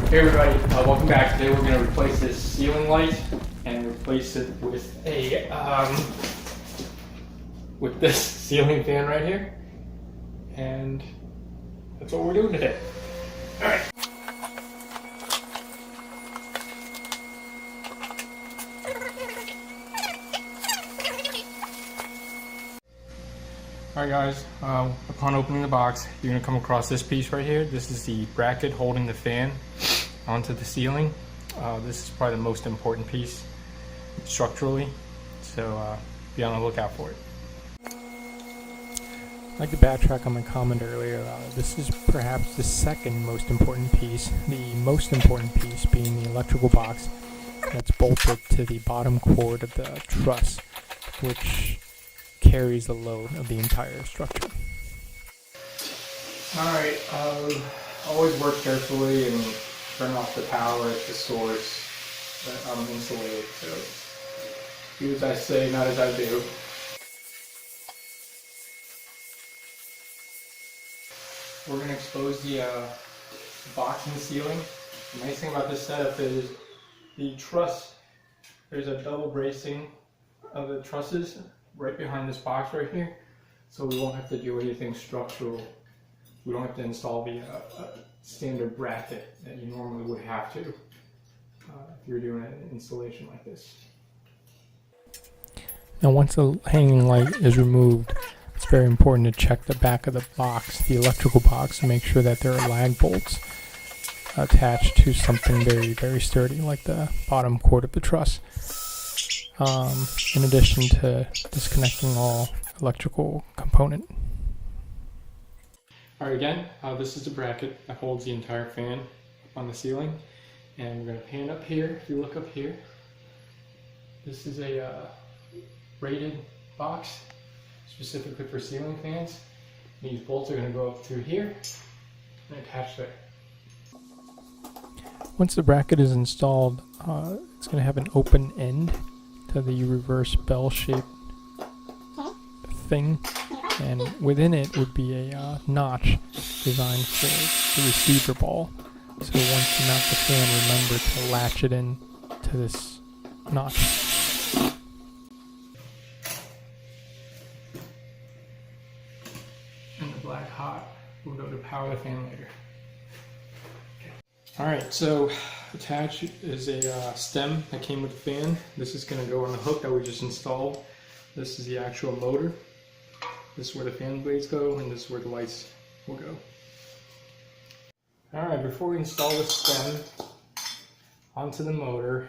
Hey everybody, welcome back. Today we're going to replace this ceiling light and replace it with a with this ceiling fan right here, and that's what we're doing today. All right. Alright guys, upon opening the box, you're going to come across this piece right here. This is the bracket holding the fan onto the ceiling. This is probably the most important piece structurally, so be on the lookout for it. I'd like to backtrack on my comment earlier. This is perhaps the second most important piece, the most important piece being the electrical box that's bolted to the bottom cord of the truss, which carries the load of the entire structure. Alright, always work carefully and turn off the power at the source that I'm insulated, so do as I say, not as I do. We're going to expose the box in the ceiling. The nice thing about this setup is the truss, there's a double bracing of the trusses right behind this box right here, so we won't have to do anything structural. We don't have to install the standard bracket that you normally would have to if you're doing an installation like this. Now once the hanging light is removed, it's very important to check the back of the box, the electrical box, and make sure that there are lag bolts attached to something very, very sturdy, like the bottom cord of the truss. In addition to disconnecting all electrical component. Alright, again, this is the bracket that holds the entire fan up on the ceiling, and we're going to pan up here. If you look up here, this is a rated box specifically for ceiling fans. These bolts are going to go up through here and attach there. Once the bracket is installed, it's going to have an open end to the reverse bell-shaped thing, and within it would be a notch designed for the receiver ball. So once you mount the fan, remember to latch it in to this notch. And the black hot will go to power the fan later. Alright, so attached is a stem that came with the fan. This is going to go on the hook that we just installed. This is the actual motor. This is where the fan blades go, and this is where the lights will go. Alright, before we install the stem onto the motor,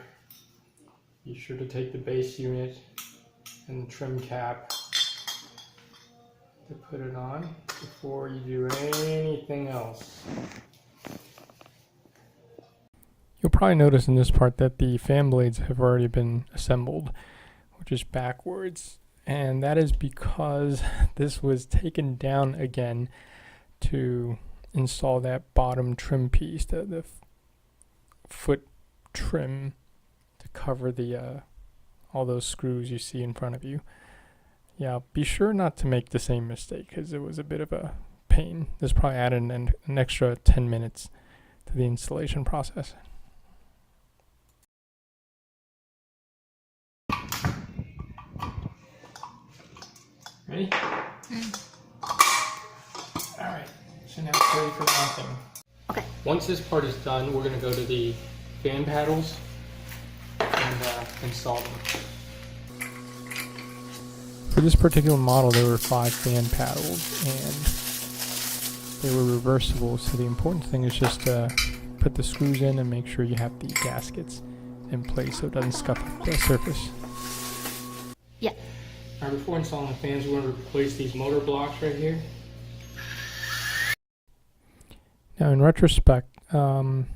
be sure to take the base unit and the trim cap to put it on before you do anything else. You'll probably notice in this part that the fan blades have already been assembled, which is backwards, and that is because this was taken down again to install that bottom trim piece, the foot trim to cover the all those screws you see in front of you. Yeah, be sure not to make the same mistake because it was a bit of a pain. This probably added an extra 10 minutes to the installation process. Ready? Alright, so now it's ready for mounting. Okay. Once this part is done, we're going to go to the fan paddles and install them. For this particular model, there were 5 fan paddles, and they were reversible, so the important thing is just to put the screws in and make sure you have the gaskets in place so it doesn't scuff up the surface. Yeah. Alright, before installing the fans, we're going to replace these motor blocks right here. Now, in retrospect, I'm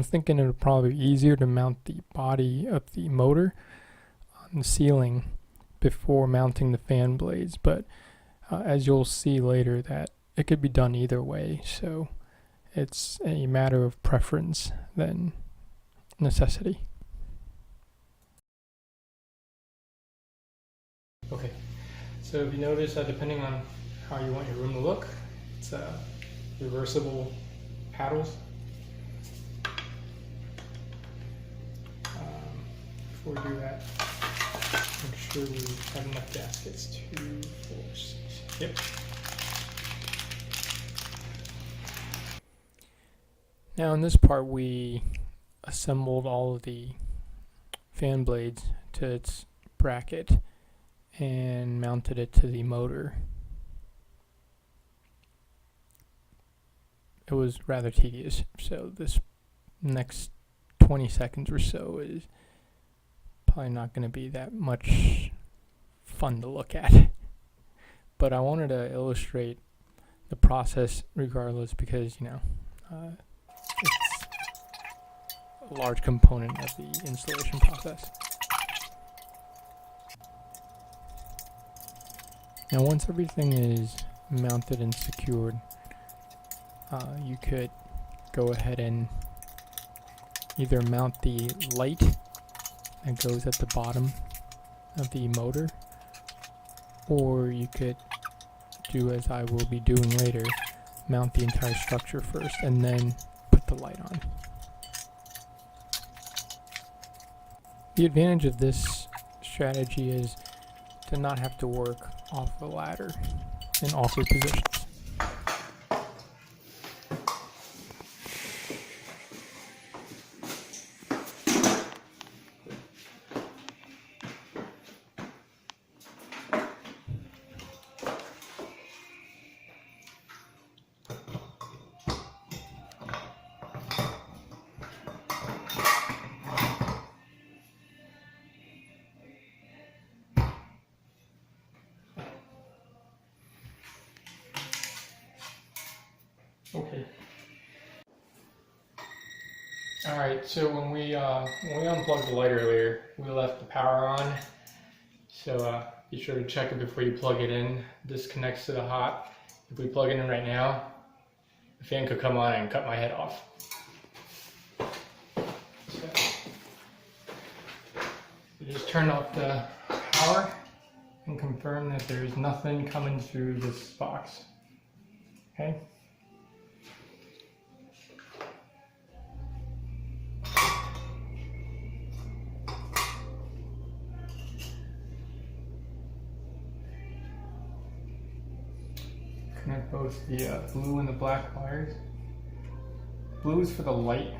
thinking it would probably be easier to mount the body of the motor on the ceiling before mounting the fan blades, but as you'll see later, that it could be done either way, so it's a matter of preference than necessity. Okay, so if you notice that depending on how you want your room to look, it's reversible paddles. before we do that, make sure we have enough gaskets. 2, 4, 6. Yep. Now in this part we assembled all of the fan blades to its bracket and mounted it to the motor. It was rather tedious, so this next 20 seconds or so is probably not going to be that much fun to look at. But I wanted to illustrate the process regardless because, you know, it's a large component of the installation process. Now once everything is mounted and secured, you could go ahead and either mount the light that goes at the bottom of the motor, or you could do as I will be doing later, mount the entire structure first and then put the light on. The advantage of this strategy is to not have to work off the ladder in awkward positions. Okay. All right. So when we unplugged the light earlier, we left the power on. So be sure to check it before you plug it in. This connects to the hot. If we plug it in right now, the fan could come on and cut my head off. So you just turn off the power and confirm that there's nothing coming through this box. Okay. Connect both the blue and the black wires. Blue is for the light,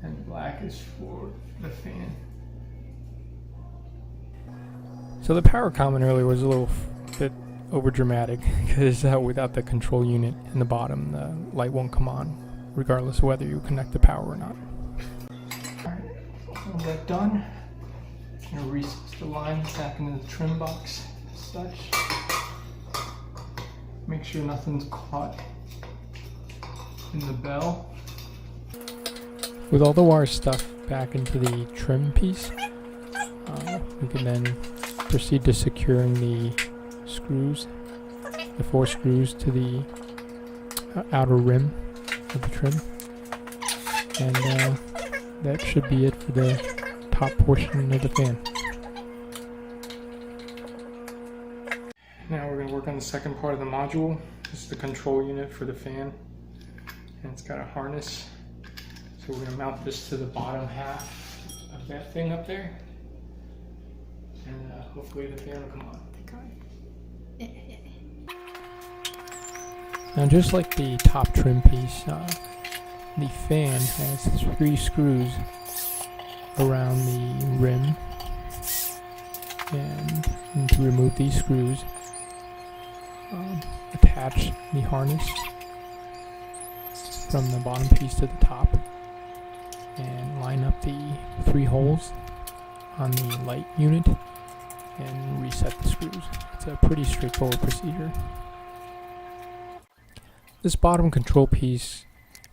and black is for the fan. So the power comment earlier was a little bit over dramatic because without the control unit in the bottom, the light won't come on, regardless of whether you connect the power or not. Alright, all that done. I'm going to recess the line back into the trim box as such. Make sure nothing's caught in the bell. With all the wires stuffed back into the trim piece, we can then proceed to securing the screws, the 4 screws to the outer rim of the trim. And that should be it for the top portion of the fan. Now we're going to work on the second part of the module. This is the control unit for the fan, and it's got a harness. So we're going to mount this to the bottom half of that thing up there, and hopefully the fan will come on. Now just like the top trim piece, the fan has 3 screws around the rim, and to remove these screws, attach the harness from the bottom piece to the top and line up the 3 holes on the light unit and reset the screws. It's a pretty straightforward procedure. This bottom control piece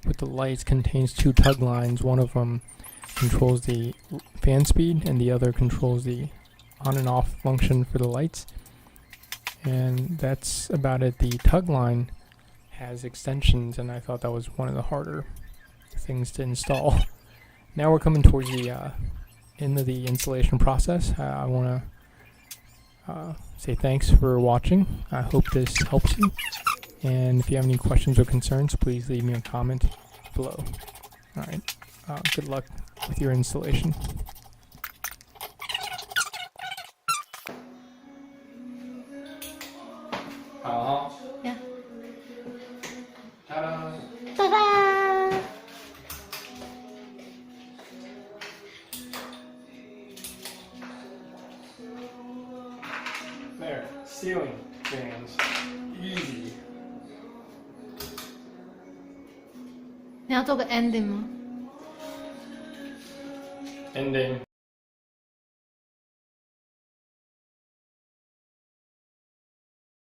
with the lights contains 2 tug lines. One of them controls the fan speed and the other controls the on and off function for the lights. And that's about it. The tug line has extensions, and I thought that was one of the harder things to install. Now we're coming towards the end of the installation process. I want to say thanks for watching. I hope this helps you, and if you have any questions or concerns, please leave me a comment below. Alright, good luck with your installation. 好哈。Yeah. 哒哒。哒哒。There, ceiling fans. Easy. 你要做个 ending 吗？ Ending.